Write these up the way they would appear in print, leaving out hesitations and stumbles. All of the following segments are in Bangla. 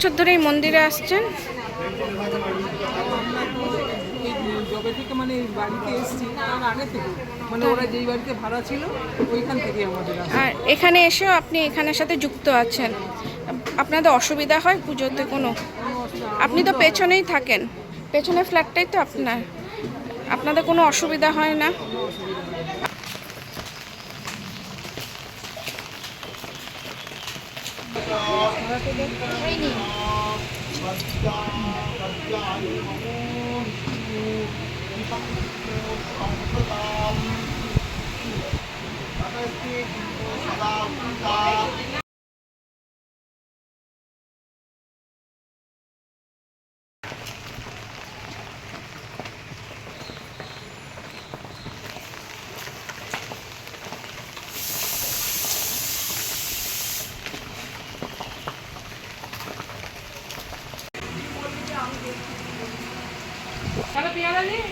বছর ধরে এই মন্দিরে আসছেন? জবে থেকে মানে বাড়িতে এসেছি তার আগে থেকে, মানে ওরা যেই বাড়িতে ভাড়া ছিল ওইখান থেকে আমাদের আসা। আর এখানে এসেও আপনি এখানের সাথে যুক্ত আছেন, আপনাদের অসুবিধা হয় পুজোতে কোনো? আপনি তো পেছনেই থাকেন, পেছনের ফ্ল্যাটটাই তো আপনাদের কোনো অসুবিধা হয় না?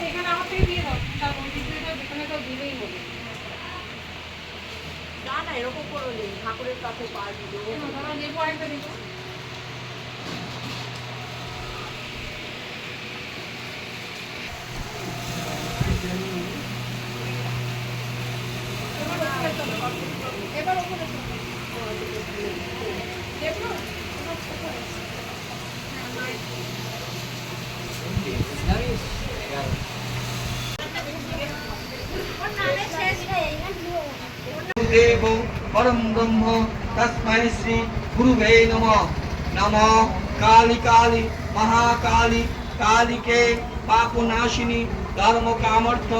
এখানে আমার থেকে দিয়ে দাও, তার যেখানে তো দিলেই হবে। না না এরকম করো নেই, ঠাকুরের কাছে পা দিল নেবো একটা নেবো। এবার ওখানে देव परम ब्रह्म तस्मै श्री गुरुवे नमः। नमः काली काली महाकाली कालिके पापनाशिनी धर्म कामर्थ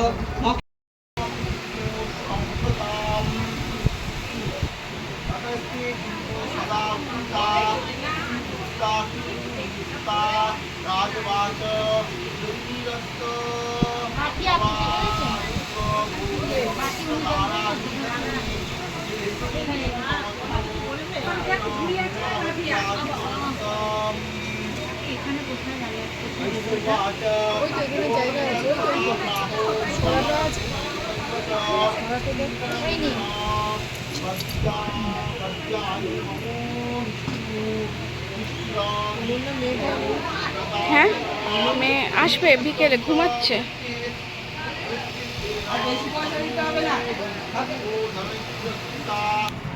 হ্যাঁ, মেয়ে আসবে বিকেলে, ঘুমাচ্ছে।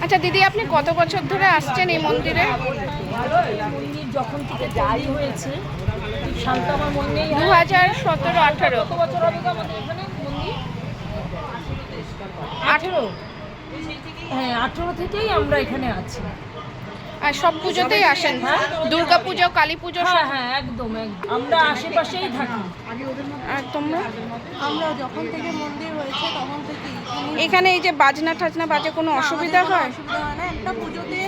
আচ্ছা দিদি, আপনি কত বছর ধরে আসছেন এই মন্দিরে? মন্দির যখন থেকে জারি হয়েছে শান্ত আমার মনে নেই, 2017-18 কত বছর হবে আমাদের এখানে মন্দির? 18। হ্যাঁ 18 থেকেই আমরা এখানে আছি। আর সব পুজোতেই আসেন? হ্যাঁ, দুর্গা পুজো, কালী পুজো? হ্যাঁ হ্যাঁ একদম একদম, আমরা আশেপাশেই থাকি। আর তোমরা? আমরা যখন থেকে মন্দির হয়েছে তখন থেকে এখানে এই যে বাজনা টাজনা বাজে, কোনো অসুবিধা হয়? অসুবিধা হয় না, একটা পুজোতে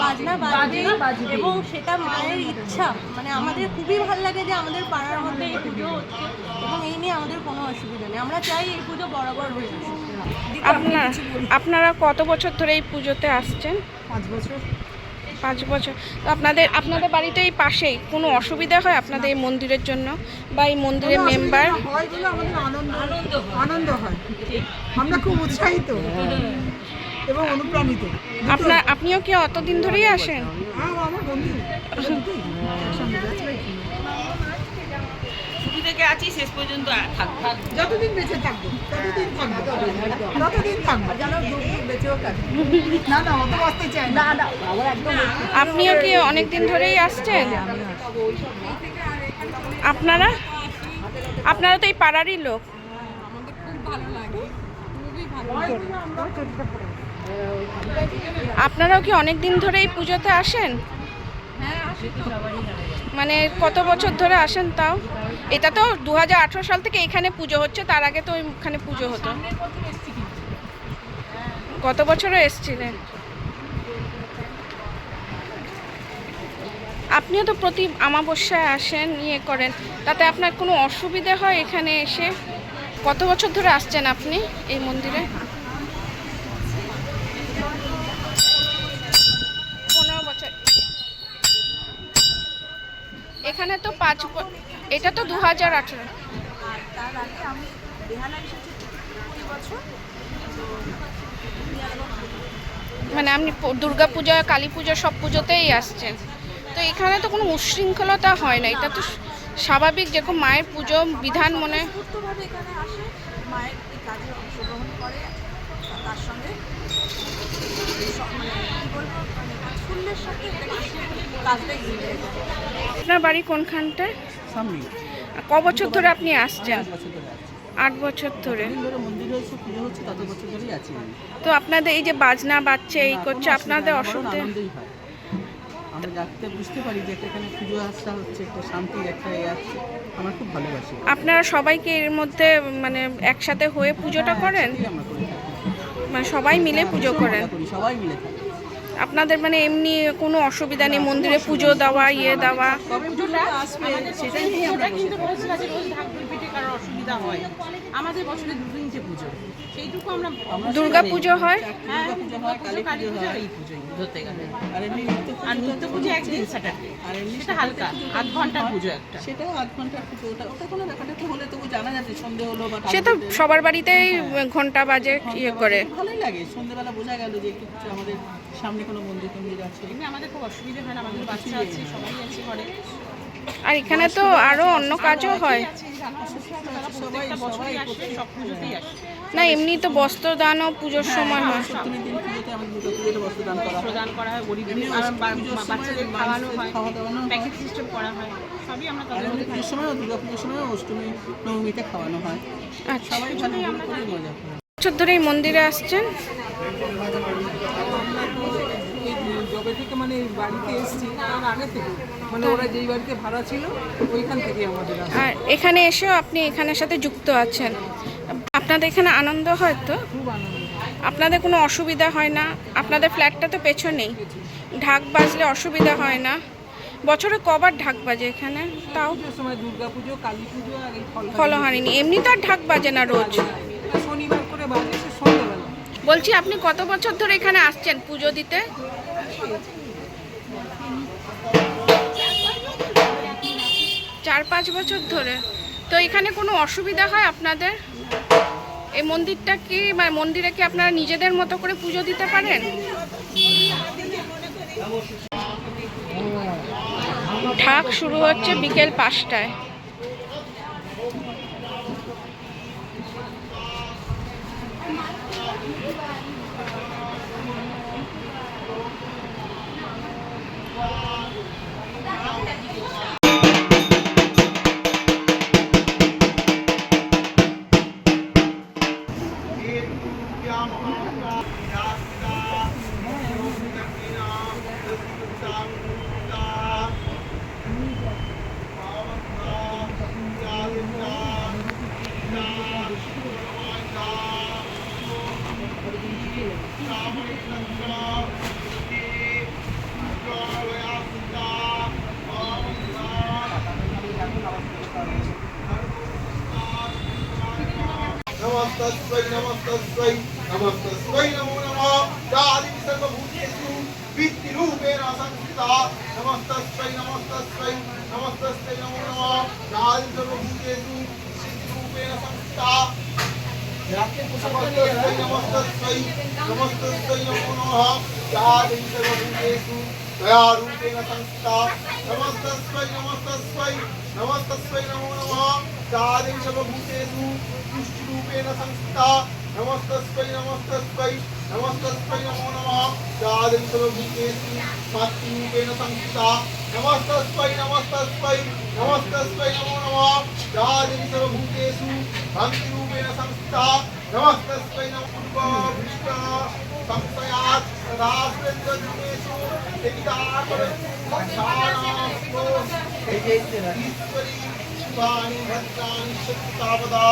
বাজনা বাজনা বাজবে বাজবে। এবং সেটা মায়ের ইচ্ছা, মানে আমাদের খুবই ভালো লাগে যে আমাদের পাড়ার মধ্যে এই পুজো হচ্ছে এবং এই নিয়ে আমাদের কোনো অসুবিধা নেই, আমরা চাই এই পুজো বরাবর হয়ে আসে। আপনারা কত বছর ধরে এই পুজোতে আসছেন? 5 বছর। 5 বছর। তো আপনাদের বাড়িতে এই পাশেই কোনো অসুবিধা হয় আপনাদের এই মন্দিরের জন্য, বা এই মন্দিরের মেম্বার? হয় বলে আমাদের আনন্দ হয়, আমরা খুব উৎসাহিত এবং অনুপ্রাণিত। আপনিও কি অতদিন ধরেই আসেন? আমার বন্ধু শুরু থেকে আছি শেষ পর্যন্ত থাকবো, যতদিন বেঁচে থাকবো ততদিন থাকবো যেন বেঁচেও থাকবো। না না অত বাঁচতে চাই না। না আমার একদম আপনিও কি অনেক দিন ধরেই আসছেন? আপনারা তো এই পাড়ারই লোক। আপনারাও কি অনেক দিন ধরে এই পুজোতে আসেন? মানে কত বছর ধরে আসেন তাও? এটা তো 2018 সাল থেকে এখানে পুজো হচ্ছে, তার আগে তো ওইখানে পুজো হতো। কত বছরে এসেছিলেন? আপনিও তো প্রতি অমাবস্যায় আসেন, ইয়ে করেন, তাতে আপনার কোনো অসুবিধা হয় এখানে এসে? কত বছর ধরে আসছেন আপনি এই মন্দিরে? 15 বছর। এখানে তো 5 এটা তো 2018। তার আগে আমি বেহালা এসেছি 20 বছর। মানে আপনি দুর্গা পূজা, কালী পূজা সব পুজোতেই আসছেন। তো তো এখানে তো কোনো উচ্ছৃঙ্খলতা হয় না, এটা তো স্বাভাবিক, যেরকম মায়ের পুজো বিধান মনে। স্বতঃস্ফূর্তভাবে এখানে আসে, মায়ের এই কাজে অংশগ্রহণ করে, তার সঙ্গে মানে কী বলবো, মানে উৎফুল্লের সাথে কাজটা এগিয়ে নিয়ে যায়। আপনার বাড়ি কোনখানটায়? সামনে ক বছর ধরে আপনি আসছেন? 5 বছর ধরে আছে। 8 বছর ধরে। দিন ধরে মন্দিরে এসে পুজো হচ্ছে, তত বছর ধরেই আছি আমি। তো আপনাদের এই যে বাজনা বাজছে এই করছে, আপনাদের অসুবিধা? আনন্দই হয়। আমরা যাতে বুঝতে পারি যে এখানে পুজো আসা হচ্ছে, একটা শান্তির একটা আছে, আমার খুব ভালোবাসি। আপনারা সবাইকে এর মধ্যে মানে একসাথে হয়ে পুজোটা করেন? এটাই আমরা করে থাকি। মানে সবাই মিলে পুজো ভীষণ করেন? মজা করি, সবাই মিলে থাকি। আপনাদের মানে এমনি কোনো অসুবিধা নেই মন্দিরে পুজো দেওয়া দেওয়া? তবে পুজোটা আসবে, সেটাই নিয়ে আমরা কিন্তু বসে রোজ কাজে রোজ ঢাক পিঠে কারোর অসুবিধা হয়। আমাদের বছরে 2-3টে পুজো, সেইটুকু আমরা দুর্গা পুজো হয়? হ্যাঁ, দুর্গা পুজো হয়, কালী পুজো হয়, এই পুজোই ধরতে গেলে। আর এমনি আর নিত্য পুজো একদিন স্যাটারডে, আর এমনি সেটা হালকা, আধ ঘন্টার পুজো একটা। সেটাও 8 ঘন্টার পুজো। ওটা কোনো ব্যাপারটা তো হলে তবু জানা যাচ্ছে, সন্ধে হলো বা সে তো সবার বাড়িতেই ঘন্টা বাজে ইয়ে করে। ভালোই লাগে। সন্ধ্যেবেলা বোঝা গেল যে একটু কিছু আমাদের সামনে কোনো মন্দির টন্দির আছে। এমনি আমাদের খুব অসুবিধা হয় না, আমাদের বাচ্চা আছে, সবাই আছে ঘরে। আর এখানে তো আরো অন্য কাজও হয় প্রত্যেকটা বছরই আসে, সব পুজোতেই আসে। না? এমনি তো বস্ত্রদানও পুজোর সময় হয়। সপ্তমীর দিন পুজোতে আমাদের দুর্গা পুজোতে বস্ত্রদান করা হয়। প্রদান করা হয় গরিবদের, এমনি আর পুজোর সময় বাচ্চাদের খাওয়ানো হয়, খাওয়া দাওয়ানো হয়। প্যাকেট সিস্টেম করা হয়, সবই আমরা আর তাদের এমনি মধ্যে পুজোর সময়ও, দুর্গা পুজোর সময়ও অষ্টমী নবমীতে খাওয়ানো হয়। আচ্ছা, সবাই ভালো করে মজা করে। বছর ধরে এই মন্দিরে আসছেন? এই জবে থেকে মানে বাড়িতে এসেছি, তার আগে থেকে মানে ওরা যেই বাড়িতে ভাড়া ছিল ওইখান থেকে আমাদের আসা। আর এখানে এসেও আপনি এখানের সাথে যুক্ত আছেন, আপনাদের এখানে আনন্দ হয় তো? খুব আনন্দ। আপনাদের কোনো অসুবিধা হয় না? আপনাদের ফ্ল্যাটটা তো পেছনেই, ঢাক বাজলে অসুবিধা হয় না? বছরে কবার ঢাক বাজে এখানে তাও? পুজোর সময় দুর্গা পুজো, কালী পুজো আর এই ফলহারিণী, এমনি তো আর ঢাক বাজে না রোজ। শনিবার করে বাজে, সে সন্ধ্যাবেলা। বলছি আপনি কত বছর ধরে এখানে আসছেন পুজো দিতে? 4-5 বছর ধরে। তো এখানে কোনো অসুবিধা হয় আপনাদের? এই মন্দিরটা কি, মানে মন্দিরে কি আপনারা নিজেদের মতো করে পুজো দিতে পারেন? ঢাক শুরু হচ্ছে বিকেল 5টায়। नमस्तस्मै नमस्तस्मै नमस्तस्मै नमो नमः यादि सर्वभूतेषु वित्तिरूपेण संस्थिता नमस्तस्मै नमस्तस्मै नमस्तस्मै नमो नमः यादि सर्वभूतेषु सिद्धिरूपेण संस्थिता नमस्तस्मै नमस्तस्मै नमस्तस्मै नमो नमः यादि सर्वभूतेषु दयारूपेण संस्थिता नमस्तस्मै नमस्तस्मै नमस्तस्मै नमो नमः यादि सर्वभूतेषु रूपेण संस्थिता नमस्तस्मै नमस्तस्मै नमस्तस्मै नमो नमः यादि सर्वभूतेषु शक्तिरूपेण संस्थिता नमस्तस्मै नमस्तस्मै नमस्तस्मै नमो नमः यादि सर्वभूतेषु भक्तिरूपेण संस्थिता नमस्तस्मै नमो भृष्ट संशयात् सदा वृन्दजुनेषु एकदाकरसानास्तो ईश्वरी शिवानि भद्राणि शक्तितावदा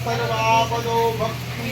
सर्वा भक्ति